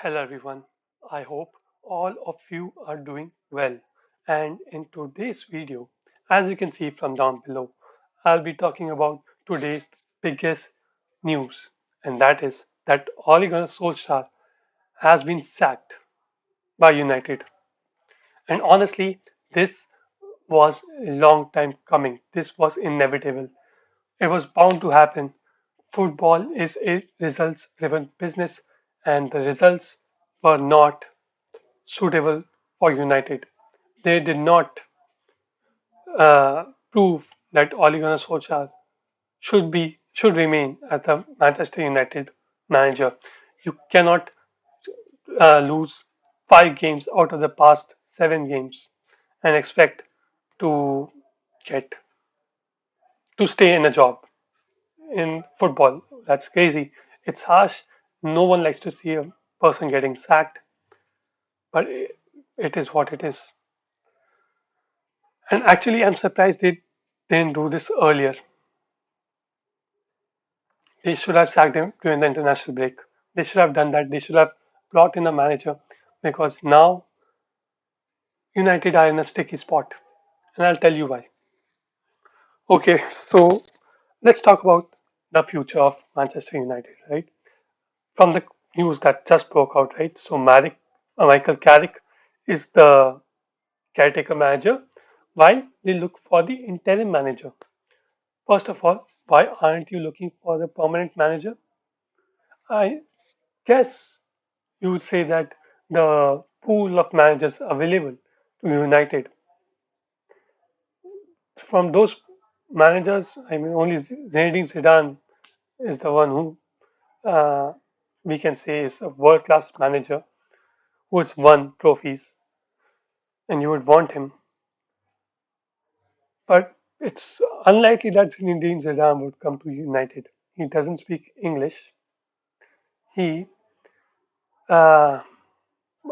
Hello everyone. I hope all of you are doing well. And in today's video, as you can see from down below, I'll be talking about today's biggest news, and that is that Ole Gunnar Solskjaer has been sacked by United. And honestly, this was a long time coming. This was inevitable. It was bound to happen. Football is a results driven business, and the results were not suitable for United. They did not prove that Ole Gunnar Solskjaer should remain as the Manchester United manager. You cannot lose 5 games out of the past 7 games and expect to get to stay in a job in football. That's crazy. It's harsh. No one likes to see a person getting sacked, but it is what it is. And actually, I'm surprised they didn't do this earlier. They should have sacked him during the international break. They should have done that. They should have brought in a manager because now United are in a sticky spot. And I'll tell you why. Okay, so let's talk about the future of Manchester United, right? From the news that just broke out, right? So Michael Carrick is the caretaker manager while they look for the interim manager. First of all, why aren't you looking for the permanent manager? I guess you would say that the pool of managers available to United, from those managers, I mean, only Zinedine Zidane is the one who we can say is a world-class manager who has won trophies, and you would want him. But it's unlikely that Zinedine Zidane would come to United. He doesn't speak English. He, uh,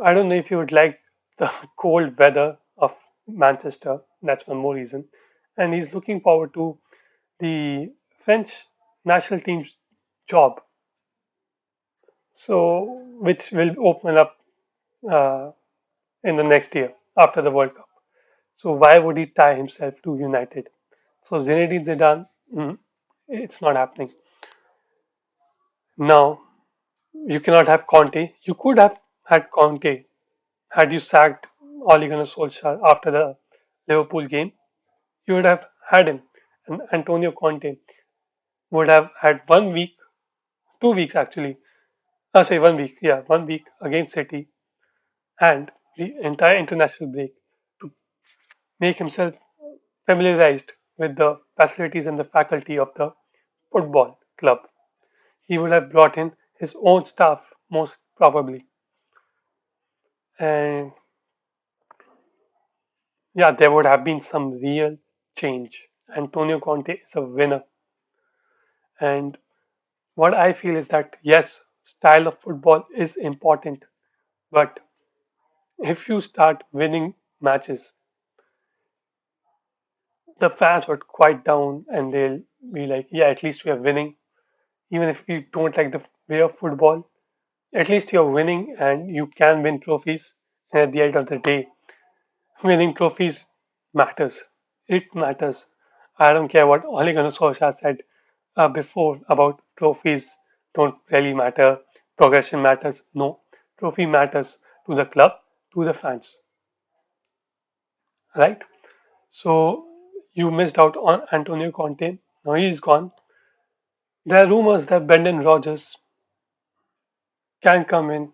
I don't know if you would like the cold weather of Manchester. That's one more reason. And he's looking forward to the French national team's job, so which will open up uh, in the next year after the World Cup. So why would he tie himself to United? So Zinedine Zidane, it's not happening. Now you cannot have Conte. You could have had Conte had you sacked Ole Gunnar Solskjaer after the Liverpool game. You would have had him, and Antonio Conte would have had 1 week, 2 weeks actually. Say 1 week, yeah, 1 week against City and the entire international break to make himself familiarized with the facilities and the faculty of the football club. He would have brought in his own staff, most probably. And yeah, there would have been some real change. Antonio Conte is a winner. And what I feel is that yes, style of football is important, but if you start winning matches, the fans would quiet down and they'll be like, yeah, at least we are winning. Even if you don't like the way of football, at least you're winning and you can win trophies. And at the end of the day, winning trophies matters. It matters. I don't care what Ole Gunnar Solskjaer said before about trophies don't really matter. Progression matters. No, trophy matters to the club, to the fans, right? So you missed out on Antonio Conte. Now he's gone. There are rumors that Brendan Rodgers can come in.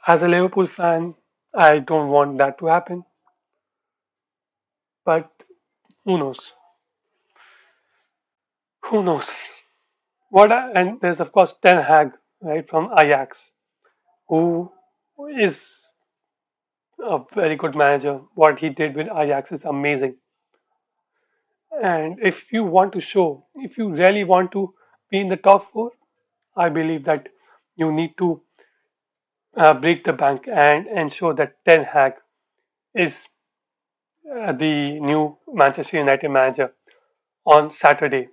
As a Liverpool fan, I don't want that to happen, but who knows? Who knows? And there's of course Ten Hag, right, from Ajax, who is a very good manager. What he did with Ajax is amazing. And if you want to show, if you really want to be in the top four, I believe that you need to break the bank and ensure that Ten Hag is the new Manchester United manager on Saturday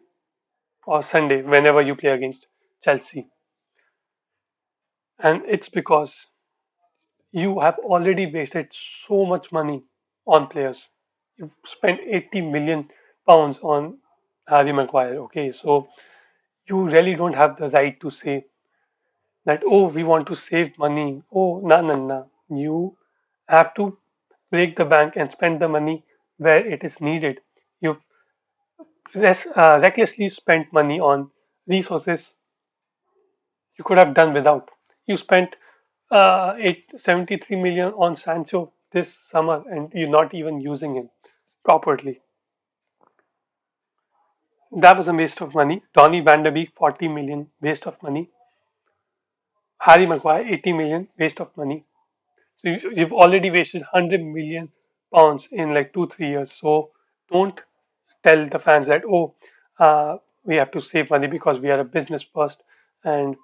or Sunday, whenever you play against Chelsea. And it's because you have already wasted so much money on players. You've spent 80 million pounds on Harry Maguire. Okay, so you really don't have the right to say that, oh, we want to save money. Oh, no, no, no. You have to break the bank and spend the money where it is needed. You've recklessly spent money on resources you could have done without. You spent 73 million on Sancho this summer and you're not even using him properly. That was a waste of money. Donny van der Beek, 40 million, waste of money. Harry Maguire, 80 million, waste of money. So you've already wasted 100 million pounds in like 2, 3 years. So don't tell the fans that, oh, we have to save money because we are a business first and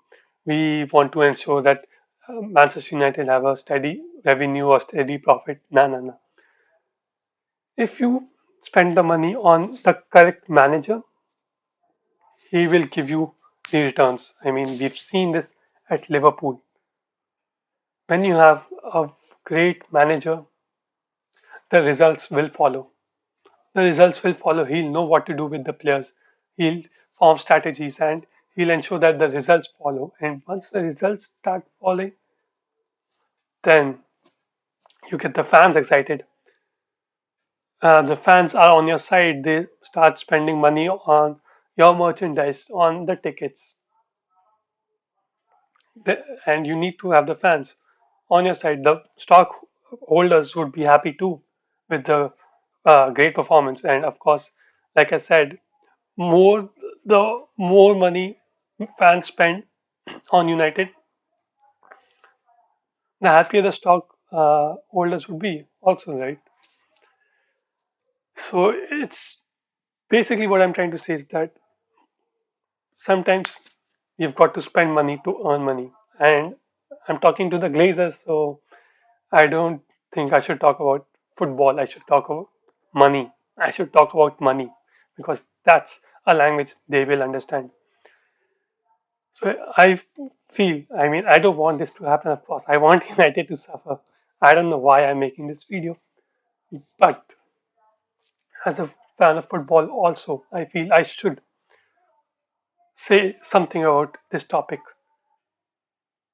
we want to ensure that Manchester United have a steady revenue or steady profit. No, no, no. If you spend the money on the correct manager, he will give you the returns. I mean, we've seen this at Liverpool. When you have a great manager, the results will follow. The results will follow. He'll know what to do with the players. He'll form strategies and he'll ensure that the results follow. And once the results start following, then you get the fans excited. The fans are on your side. They start spending money on your merchandise, on the tickets. And you need to have the fans on your side. The stockholders would be happy too with the great performance. And of course, like I said, more the more money fans spend on United, the happier the stock holders would be also, right? So it's basically what I'm trying to say is that sometimes you've got to spend money to earn money. And I'm talking to the Glazers, so I don't think I should talk about football. I should talk about money. I should talk about money because that's a language they will understand. So I feel, I mean, I don't want this to happen, of course. I want United to suffer. I don't know why I'm making this video, but as a fan of football, also, I feel I should say something about this topic.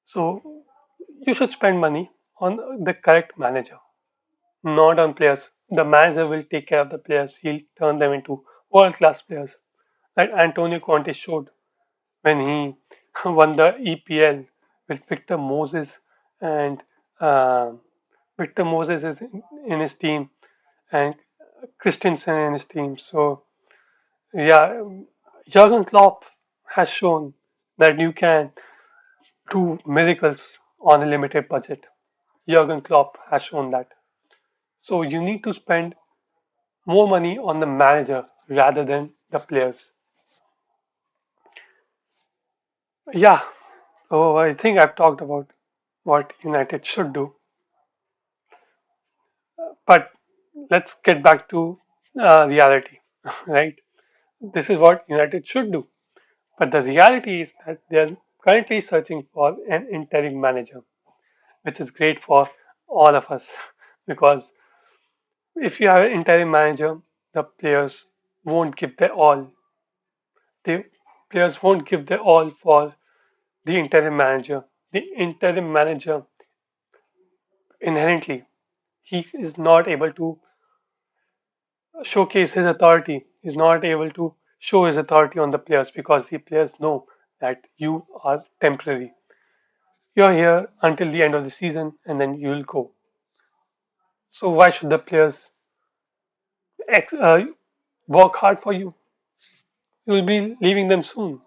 So you should spend money on the correct manager, not on players. The manager will take care of the players. He'll turn them into world-class players. Like Antonio Conte showed when he won the EPL with Victor Moses and uh, Victor Moses is in his team and Christensen in his team. So yeah, Jurgen Klopp has shown that you can do miracles on a limited budget. Jurgen Klopp has shown that. So you need to spend more money on the manager rather than the players. Yeah, so I think I've talked about what United should do, but let's get back to reality, right? This is what United should do. But the reality is that they are currently searching for an interim manager, which is great for all of us because if you have an interim manager, the players won't give their all. The players won't give their all for the interim manager. The interim manager inherently he is not able to showcase his authority. He's not able to show his authority on the players because the players know that you are temporary. You're here until the end of the season and then you'll go. So why should the players ex- uh, work hard for you? You'll be leaving them soon.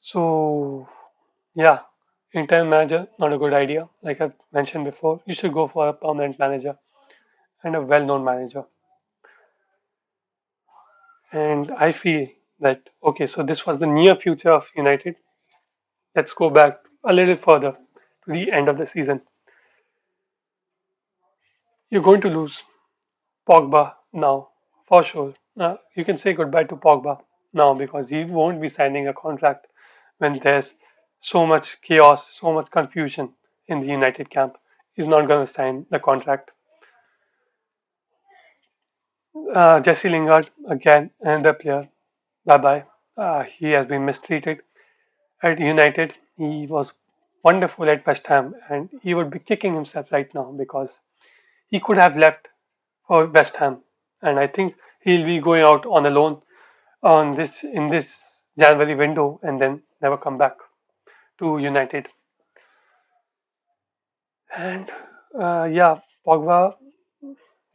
So yeah, interim manager not a good idea. Like I mentioned before, you should go for a permanent manager and a well-known manager. And I feel that okay, so this was the near future of United. Let's go back a little further to the end of the season. You're going to lose Pogba now, for sure. You can say goodbye to Pogba now because he won't be signing a contract when there's so much chaos, so much confusion in the United camp. He's not going to sign the contract. Jesse Lingard, again, another player. Bye bye. He has been mistreated at United. He was wonderful at West Ham, and he would be kicking himself right now because he could have left for West Ham, and I think he'll be going out on a loan on this in this January window, and then never come back to United. And yeah, Pogba,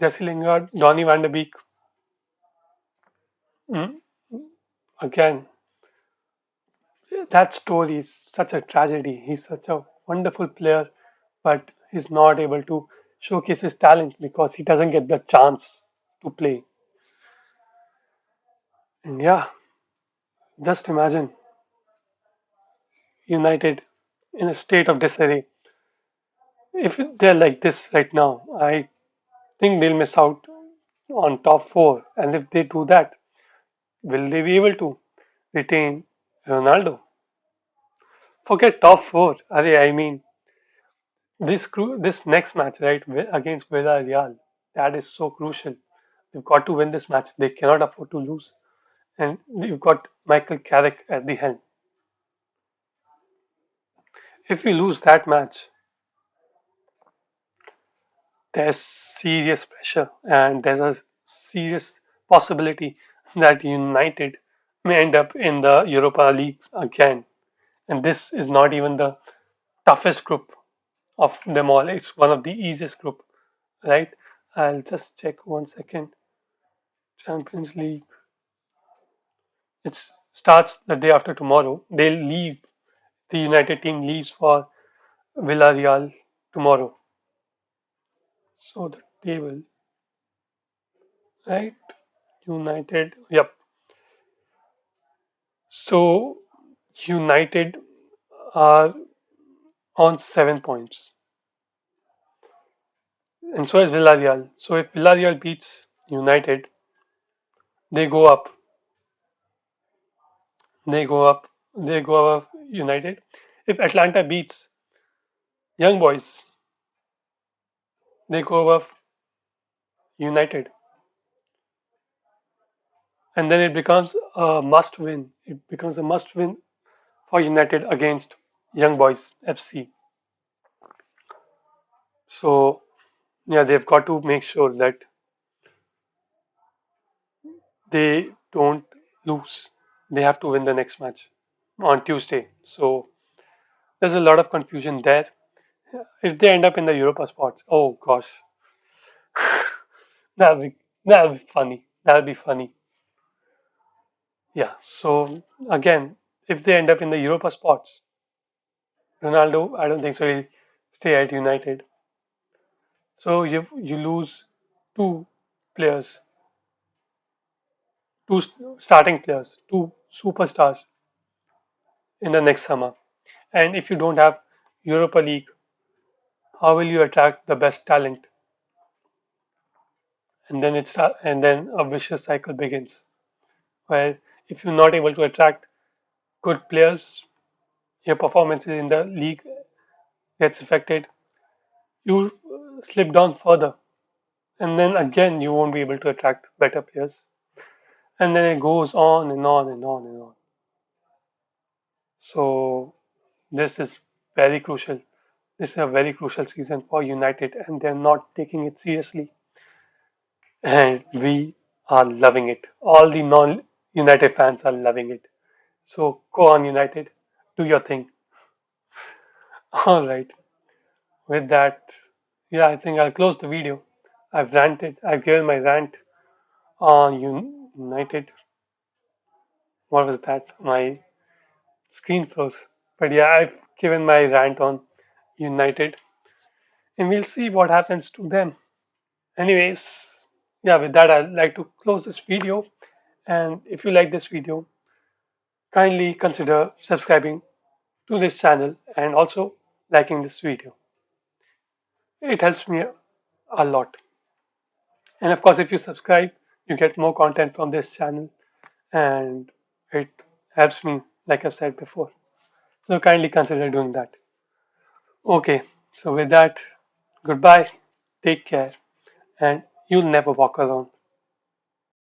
Jesse Lingard, Donny van de Beek. Mm, again, that story is such a tragedy. He's such a wonderful player, but he's not able to showcase his talent because he doesn't get the chance to play. And yeah, just imagine United in a state of disarray. If they're like this right now, I think they'll miss out on top four. And if they do that, will they be able to retain Ronaldo? Forget top four. I mean, this next match, right, against Villarreal, that is so crucial. They've got to win this match. They cannot afford to lose. And you've got Michael Carrick at the helm. If we lose that match, there's serious pressure and there's a serious possibility that United may end up in the Europa League again. And this is not even the toughest group of them all. It's one of the easiest group, right? I'll just check 1 second. Champions League. It starts the day after tomorrow. They'll leave. The United team leaves for Villarreal tomorrow. So the table, right? United. Yep. So United are on 7 points, and so is Villarreal. So if Villarreal beats United, they go up. They go up. They go up United. If Atlanta beats Young Boys, they go above United, and then it becomes a must win. It becomes a must win for United against Young Boys FC. So yeah, they've got to make sure that they don't lose. They have to win the next match on Tuesday. So there's a lot of confusion there. If they end up in the Europa spots, oh gosh, that'll be that'll be funny. That'll be funny. Yeah. So again, if they end up in the Europa spots, Ronaldo, I don't think so. He'll stay at United. So you lose two players, two starting players, two superstars in the next summer. And if you don't have Europa League, how will you attract the best talent? And then a vicious cycle begins, where if you're not able to attract good players, your performances in the league gets affected. You slip down further, and then again you won't be able to attract better players, and then it goes on and on and on and on. So this is very crucial. This is a very crucial season for United, and they're not taking it seriously. And we are loving it. All the non-United fans are loving it. So go on, United, do your thing. All right. With that, yeah, I think I'll close the video. I've ranted. I've given my rant on United. What was that? My screen froze. But yeah, I've given my rant on United, and we'll see what happens to them. Anyways, yeah, with that, I'd like to close this video. And if you like this video, kindly consider subscribing to this channel and also liking this video. It helps me a lot. And of course, if you subscribe, you get more content from this channel and it helps me, like I've said before. So kindly consider doing that. Okay, so with that, goodbye, take care, and you'll never walk alone.